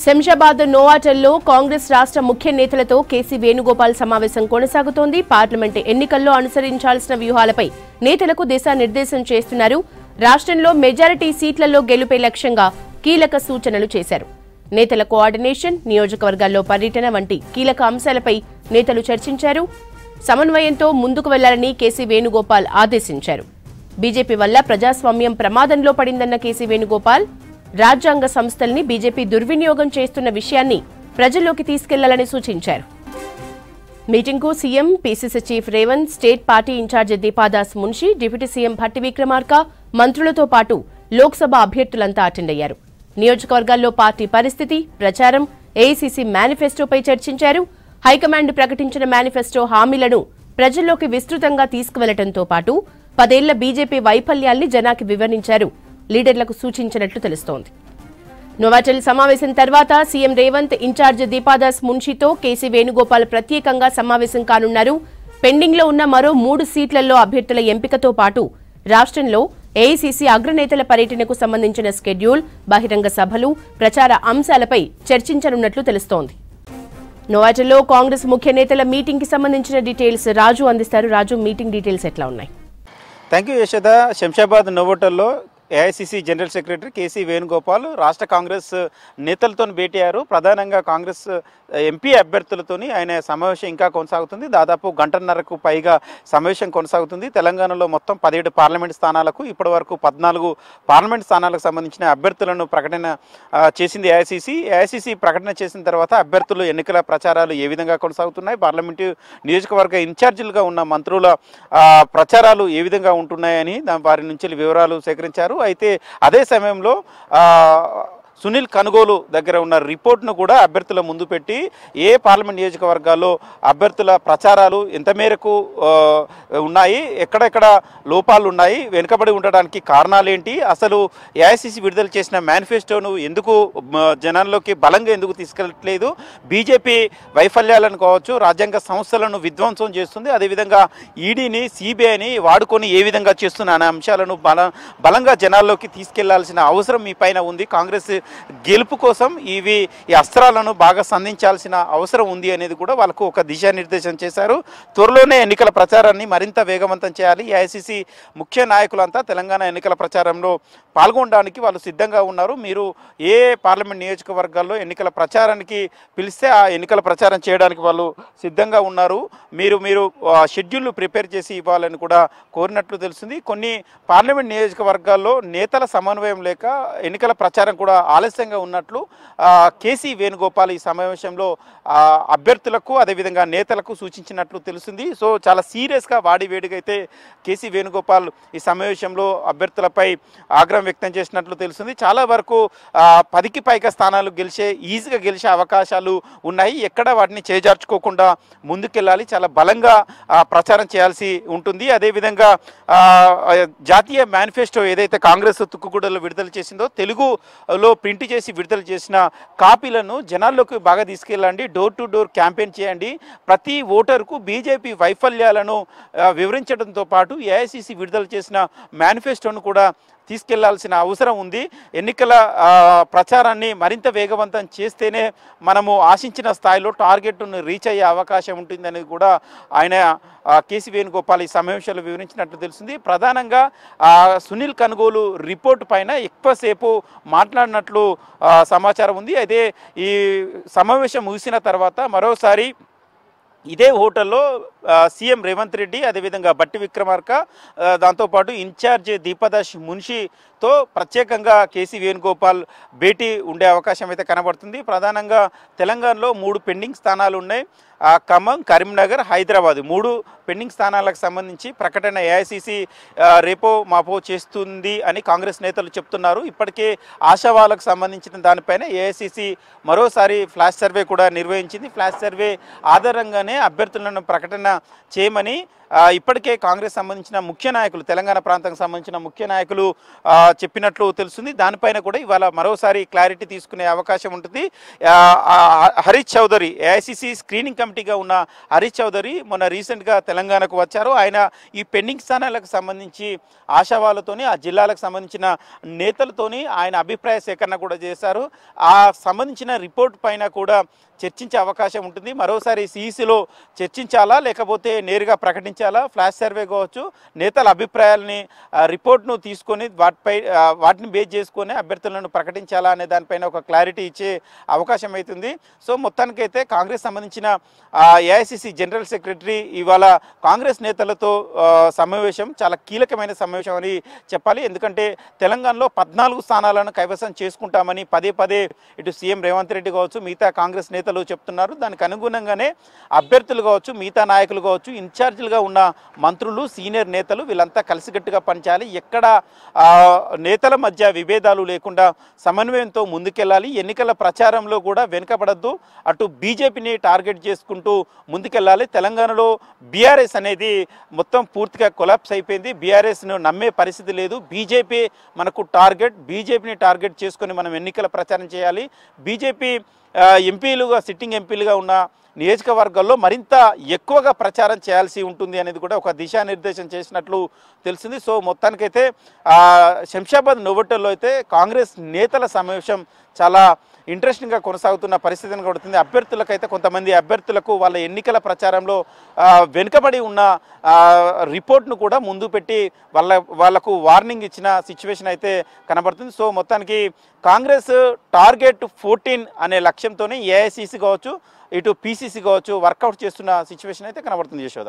శంషాబాద్ నోవాటల్లో కాంగ్రెస్ రాష్ట్ర ముఖ్య నేతలతో కేసీ వేణుగోపాల్ సమావేశం కొనసాగుతోంది. పార్లమెంట్ ఎన్నికల్లో అనుసరించాల్సిన వ్యూహాలపై నేతలకు దిశానిర్దేశం చేస్తున్నారు. రాష్ట్రంలో మెజారిటీ సీట్లలో గెలుపే లక్ష్యంగా కీలక సూచనలు చేశారు. నేతల కోఆర్డినేషన్, నియోజకవర్గాల్లో పర్యటన వంటి కీలక అంశాలపై నేతలు చర్చించారు. సమన్వయంతో ముందుకు వెళ్లాలని కేసీ వేణుగోపాల్ ఆదేశించారు. బీజేపీ వల్ల ప్రజాస్వామ్యం ప్రమాదంలో పడిందన్న కేసీ వేణుగోపాల్ రాజ్యాంగ సంస్థల్ని బీజేపీ దుర్వినియోగం చేస్తున్న విషయాన్ని ప్రజల్లోకి తీసుకెళ్లాలని సూచించారు. మీటింగ్కు CM, PCC chief Revanth, state party incharge Deepa Das Munshi, deputy CM Bhatti Vikramarka, మంత్రులతో పాటు లోక్సభ అభ్యర్థులంతా అటెండ్ అయ్యారు. నియోజకవర్గాల్లో పార్టీ పరిస్థితి, ప్రచారం, ఏఐసీసీ మేనిఫెస్టోపై చర్చించారు. హైకమాండ్ ప్రకటించిన మేనిఫెస్టో హామీలను ప్రజల్లోకి విస్తృతంగా తీసుకువెళ్లడంతో పాటు 10 ఏళ్ల బీజేపీ వైఫల్యాల్ని జనాకి వివరించారు. లీడర్లకు సూచించినట్లు తెలుస్తోంది. నోవాటెల్ సమావేశం తర్వాత సీఎం రేవంత్, ఇన్ఛార్జి దీపాదాస్ మున్షితో కేసీ వేణుగోపాల్ ప్రత్యేకంగా సమావేశం కానున్నారు. పెండింగ్లో ఉన్న మరో 3 సీట్లలో అభ్యర్థుల ఎంపికతో పాటు రాష్ట్రంలో ఏఐసీసీ అగ్రనేతల పర్యటనకు సంబంధించిన స్కెడ్యూల్, బహిరంగ సభలు, ప్రచార అంశాలపై చర్చించనున్నట్లు తెలుస్తోంది. నోవాటెల్లో కాంగ్రెస్ ముఖ్య నేతల మీటింగ్ కి సంబంధించిన డీటెయిల్స్ రాజు అందిస్తారు. రాజు, మీటింగ్ డీటెయిల్స్ ఎట్లా ఉన్నాయి? Thank you Yashoda. శంషాబాద్ నోవాటెల్లో AICC general secretary KC Venugopal రాష్ట్ర కాంగ్రెస్ నేతలతో భేటీ అయ్యారు. ప్రధానంగా కాంగ్రెస్ ఎంపీ అభ్యర్థులతోని ఆయన సమావేశం ఇంకా కొనసాగుతుంది. దాదాపు గంటన్నరకు పైగా సమావేశం కొనసాగుతుంది. తెలంగాణలో మొత్తం 17 పార్లమెంట్ స్థానాలకు ఇప్పటి వరకు 14 పార్లమెంట్ స్థానాలకు సంబంధించిన అభ్యర్థులను ప్రకటన చేసింది ఏఐసీసీ. ఏఐసీసీ ప్రకటన చేసిన తర్వాత అభ్యర్థులు ఎన్నికల ప్రచారాలు ఏ విధంగా కొనసాగుతున్నాయి, పార్లమెంటు నియోజకవర్గ ఇన్ఛార్జీలుగా ఉన్న మంత్రుల ప్రచారాలు ఏ విధంగా ఉంటున్నాయని వారి నుంచి వివరాలు సేకరించారు. అయితే అదే సమయంలో సునీల్ కనుగోలు దగ్గర ఉన్న రిపోర్ట్ను కూడా అభ్యర్థుల ముందు పెట్టి ఏ పార్లమెంట్ నియోజకవర్గాల్లో అభ్యర్థుల ప్రచారాలు ఎంత మేరకు ఉన్నాయి, ఎక్కడెక్కడ లోపాలు ఉన్నాయి, వెనుకబడి ఉండడానికి కారణాలేంటి, అసలు ఏఐసీసీ విడుదల చేసిన మేనిఫెస్టోను ఎందుకు జనాల్లోకి బలంగా ఎందుకు తీసుకెళ్ళట్లేదు, బీజేపీ వైఫల్యాలను కావచ్చు, రాజ్యాంగ సంస్థలను విధ్వంసం చేస్తుంది, అదేవిధంగా ఈడీని, సిబిఐని వాడుకొని ఏ విధంగా చేస్తున్న అనే అంశాలను బలంగా జనాల్లోకి తీసుకెళ్లాల్సిన అవసరం మీ పైన ఉంది. కాంగ్రెస్ గెలుపు కోసం ఈ అస్త్రాలను బాగా సంధించాల్సిన అవసరం ఉంది అనేది కూడా వాళ్ళకు ఒక దిశానిర్దేశం చేశారు. త్వరలోనే ఎన్నికల ప్రచారాన్ని మరింత వేగవంతం చేయాలి. ఏఐసీసీ ముఖ్య నాయకులంతా తెలంగాణ ఎన్నికల ప్రచారంలో పాల్గొనడానికి వాళ్ళు సిద్ధంగా ఉన్నారు. మీరు ఏ పార్లమెంట్ నియోజకవర్గాల్లో ఎన్నికల ప్రచారానికి పిలిస్తే ఆ ఎన్నికల ప్రచారం చేయడానికి వాళ్ళు సిద్ధంగా ఉన్నారు. మీరు షెడ్యూల్ ప్రిపేర్ చేసి ఇవ్వాలని కూడా కోరినట్లు తెలుస్తుంది. కొన్ని పార్లమెంట్ నియోజకవర్గాల్లో నేతల సమన్వయం లేక ఎన్నికల ప్రచారం కూడా ఆలస్యంగా ఉన్నట్లు కేసీ వేణుగోపాల్ ఈ సమావేశంలో అభ్యర్థులకు అదేవిధంగా నేతలకు సూచించినట్లు తెలుస్తుంది. సో చాలా సీరియస్గా వేడిగా అయితే కేసీ వేణుగోపాల్ ఈ సమావేశంలో అభ్యర్థులపై ఆగ్రహం వ్యక్తం చేసినట్లు తెలుస్తుంది. చాలా వరకు 10కి పైగా స్థానాలు ఈజీగా గెలిచే అవకాశాలు ఉన్నాయి. ఎక్కడ వాటిని చేజార్చుకోకుండా ముందుకెళ్ళాలి, చాలా బలంగా ప్రచారం చేయాల్సి ఉంటుంది. అదేవిధంగా జాతీయ మేనిఫెస్టో ఏదైతే కాంగ్రెస్ తుక్కుగూడలో విడుదల చేసిందో తెలుగులో ప్రింట్ చేసి విడుదల చేసిన కాపీలను జనాల్లోకి బాగా తీసుకెళ్ళండి, డోర్ టు డోర్ క్యాంపెయిన్ చేయండి, ప్రతి ఓటరుకు బీజేపీ వైఫల్యాలను వివరించడంతో పాటు ఏఐసీసీ విడుదల చేసిన మేనిఫెస్టోను కూడా తీసుకెళ్లాల్సిన అవసరం ఉంది. ఎన్నికల ప్రచారాన్ని మరింత వేగవంతం చేస్తేనే మనము ఆశించిన స్థాయిలో టార్గెట్ను రీచ్ అయ్యే అవకాశం ఉంటుందనేది కూడా ఆయన కేసీ వేణుగోపాల్ ఈ సమావేశంలో వివరించినట్లు తెలుస్తుంది. ప్రధానంగా సునీల్ కనుగోలు రిపోర్టు పైన ఎక్కువసేపు మాట్లాడినట్లు సమాచారం ఉంది. అయితే ఈ సమావేశం ముగిసిన తర్వాత మరోసారి ఇదే హోటల్లో సీఎం రేవంత్ రెడ్డి, అదేవిధంగా భట్టి విక్రమార్క, దాంతోపాటు ఇన్ఛార్జ్ దీపాదాస్ మున్షితో ప్రత్యేకంగా కేసీ వేణుగోపాల్ భేటీ ఉండే అవకాశం అయితే కనబడుతుంది. ప్రధానంగా తెలంగాణలో 3 పెండింగ్ స్థానాలు ఉన్నాయి. ఖమ్మం, కరీంనగర్, హైదరాబాద్ 3 పెండింగ్ స్థానాలకు సంబంధించి ప్రకటన ఏఐసీసీ రేపో మాపో చేస్తుంది అని కాంగ్రెస్ నేతలు చెప్తున్నారు. ఇప్పటికే ఆశావాలకు సంబంధించిన దానిపైన ఏఐసీసీ మరోసారి ఫ్లాష్ సర్వే కూడా నిర్వహించింది. ఫ్లాష్ సర్వే ఆధారంగానే అభ్యర్థులను ప్రకటన చేయమని ఇప్పటికే కాంగ్రెస్ సంబంధించిన ముఖ్య నాయకులు, తెలంగాణ ప్రాంతానికి సంబంధించిన ముఖ్య నాయకులు చెప్పినట్లు తెలుస్తుంది. దానిపైన కూడా ఇవాళ మరోసారి క్లారిటీ తీసుకునే అవకాశం ఉంటుంది. హరీష్ చౌదరి, ఏఐసిసి స్క్రీనింగ్ కమిటీగా ఉన్న హరీష్ చౌదరి మొన్న రీసెంట్గా తెలంగాణకు వచ్చారు. ఆయన ఈ పెండింగ్ స్థానాలకు సంబంధించి ఆశావాళ్ళతోని, ఆ జిల్లాలకు సంబంధించిన నేతలతోని ఆయన అభిప్రాయ సేకరణ కూడా చేశారు. ఆ సంబంధించిన రిపోర్ట్ పైన కూడా చర్చించే అవకాశం ఉంటుంది. మరోసారి సిఈసిలో చర్చించాలా లేకపోతే నేరుగా ప్రకటించాలా, ఫ్లాష్ సర్వే కావచ్చు, నేతల అభిప్రాయాలని రిపోర్ట్ను తీసుకొని వాటిని బేస్ చేసుకొని అభ్యర్థులను ప్రకటించాలా అనే దానిపైన ఒక క్లారిటీ ఇచ్చే అవకాశం అవుతుంది. సో మొత్తానికైతే కాంగ్రెస్ సంబంధించిన ఏఐసిసి జనరల్ సెక్రటరీ ఇవాళ కాంగ్రెస్ నేతలతో సమావేశం చాలా కీలకమైన సమావేశం అని చెప్పాలి. ఎందుకంటే తెలంగాణలో 14 స్థానాలను కైవసం చేసుకుంటామని పదే పదే ఇటు సీఎం రేవంత్ రెడ్డి కావచ్చు, మిగతా కాంగ్రెస్ నేతలు చెప్తున్నారు. దానికి అనుగుణంగానే అభ్యర్థులు కావచ్చు, మిగతా నాయకులు కావచ్చు, ఇన్ఛార్జీలుగా ఉన్న మంత్రులు, సీనియర్ నేతలు వీళ్ళంతా కలిసికట్టుగా పనిచేయాలి. ఎక్కడ నేతల మధ్య విభేదాలు లేకుండా సమన్వయంతో ముందుకెళ్ళాలి. ఎన్నికల ప్రచారంలో కూడా వెనుకబడద్దు. అటు బీజేపీని టార్గెట్ చేసుకుంటూ ముందుకెళ్ళాలి. తెలంగాణలో బీఆర్ఎస్ అనేది మొత్తం పూర్తిగా కొలాప్స్ అయిపోయింది. బీఆర్ఎస్ను నమ్మే పరిస్థితి లేదు. బీజేపీ మనకు టార్గెట్. బీజేపీని టార్గెట్ చేసుకొని మనం ఎన్నికల ప్రచారం చేయాలి. బీజేపీ ఎంపీలుగా, సిట్టింగ్ ఎంపీలుగా ఉన్న నియోజకవర్గాల్లో మరింత ఎక్కువగా ప్రచారం చేయాల్సి ఉంటుంది అనేది కూడా ఒక దిశానిర్దేశం చేసినట్లు తెలిసింది. సో మొత్తానికైతే శంషాబాద్ నోవోటల్లో అయితే కాంగ్రెస్ నేతల సమావేశం చాలా ఇంట్రెస్టింగ్గా కొనసాగుతున్న పరిస్థితిని కొడుతుంది. అభ్యర్థులకైతే కొంతమంది అభ్యర్థులకు వాళ్ళ ఎన్నికల ప్రచారంలో వెనుకబడి ఉన్న రిపోర్ట్ను కూడా ముందు పెట్టి వాళ్లకు వార్నింగ్ ఇచ్చిన సిచ్యువేషన్ అయితే కనబడుతుంది. సో మొత్తానికి కాంగ్రెస్ టార్గెట్ 14 అనే లక్ష్యంతోనే ఏఐసిసి కావచ్చు, ఇటు పీసీసీ కావచ్చు వర్కౌట్ చేస్తున్న సిచ్యువేషన్ అయితే కనబడుతుంది. యశోద.